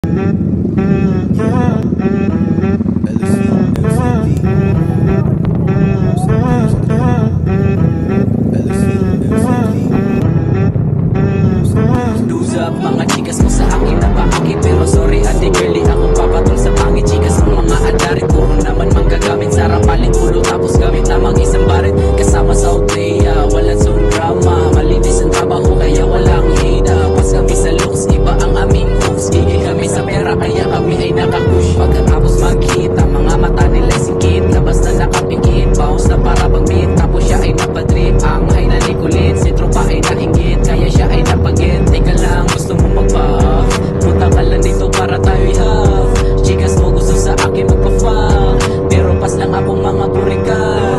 Mga chikas mo sa akin na paaki, pero sorry ate girlie, ako papatol sa pangit. Chikas ng mga adarit, puro naman manggagamit. Sarap paling ulo tapos gamit lamang isang barit. Kasama sa utleya, walang zone drama. Malinis ang trabaho kaya walang hida. Pas kami sa looks, iba ang aming hooks. Gigil kami sa pera kaya kami ay nakakush. Pagkatapos magkita, mga mata nila sikit. Labas na nakapikit, bawas na para pag-beat. Tapos siya ay napadrip, ang hay na likulit. Si tropa ay nainggit, kaya siya ay napagit. Teka lang, gusto mo magpa-off? Punta ka lang dito para tayo'y half. Chikas mo gusto sa akin magpa-fuck, pero pas lang akong mga burikan.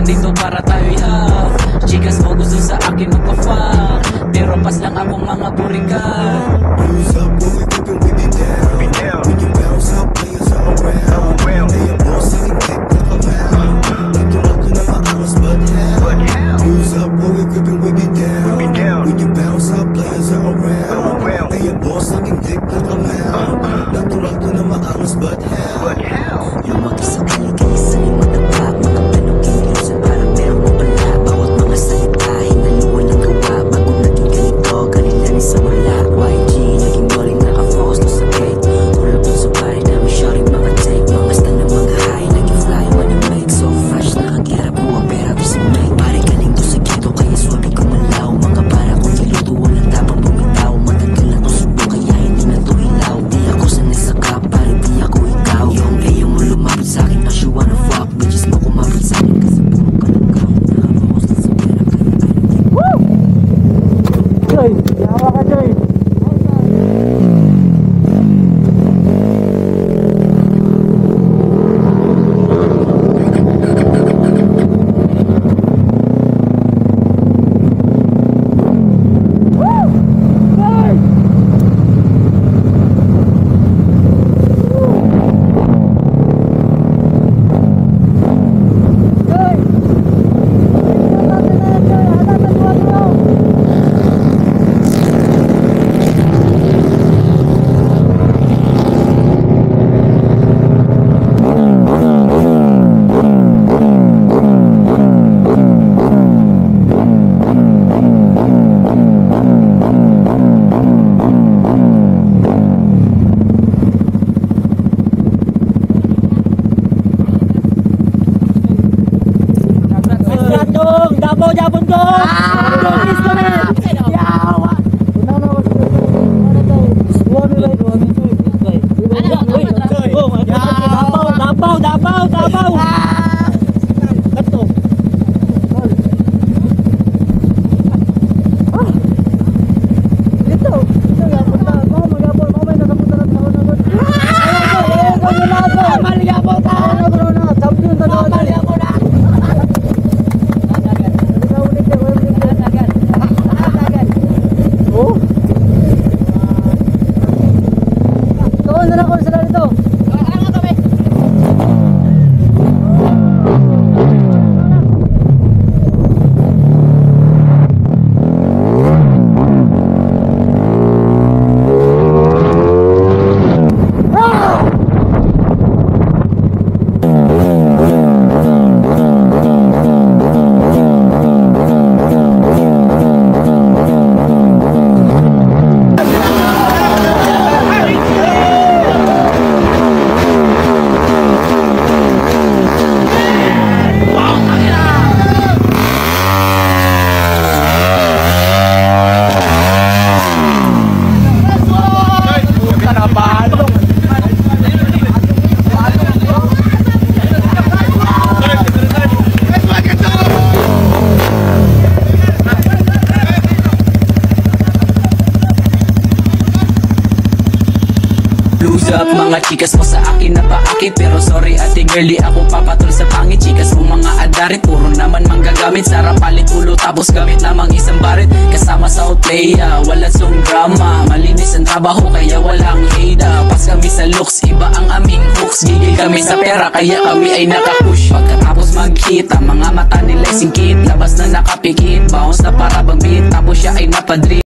Dito para tayo'y half. Chikas mo gusto sa akin magpa-fuck, pero pas lang akong mga burikan. Who's up when we whippin', we be down. When you bounce out, players are around. They are boss singing kick like a pound. Laki na maangas but how? Who's up when we whippin', we be down. When you bounce out, players are around. They are boss singing kick like a pound. Laki na maangas but how? Lumaki sa kaligay sa limang dapa, mga tanong kinilusan parang merong mapala. Bawat mga salita, hinaluan ng gawa. Bago naging ganito, kanila ni sa wala. YG, naging boring naka-focus no sa gate. Ulap dun sa pare namin, shorting mga take. Mga stand na mga high, naging fly when you make. So fresh, nakakira po ang pera kasi may. Pare galing to sa keto, kaya swabe kumalaw. Mga para kong niluto, walang tapang bumitaw. Matagal na to subok, kaya hindi na to hilaw. Di ako sanay sa kap, pare di ako ikaw. Yung ayaw mo lumapit sa'kin, as you wanna fuck. Bitches mo kumapit sa'kin kasi puro ka ng count. Nakapakos na sa pera kaya Woo! Joy, yawa ka Joy. Dabaw Japon ko! Dabaw! mga chikas mo sa akin napaakit. Pero sorry ate girl, di ako papatol sa pangit. Chikas mo mga adarit, puro naman manggagamit. Sarap palit ulo tapos gamit lamang isang barit. Kasama sa outplaya, wala song drama. Malinis ang trabaho kaya walang hida. Pas kami sa looks, iba ang aming hooks. Gigil kami sa pera kaya kami ay nakapush. Pagkatapos magkita, mga mata nila'y singkit. Labas na nakapikit, bounce na para bang beat. Tapos siya ay napadri.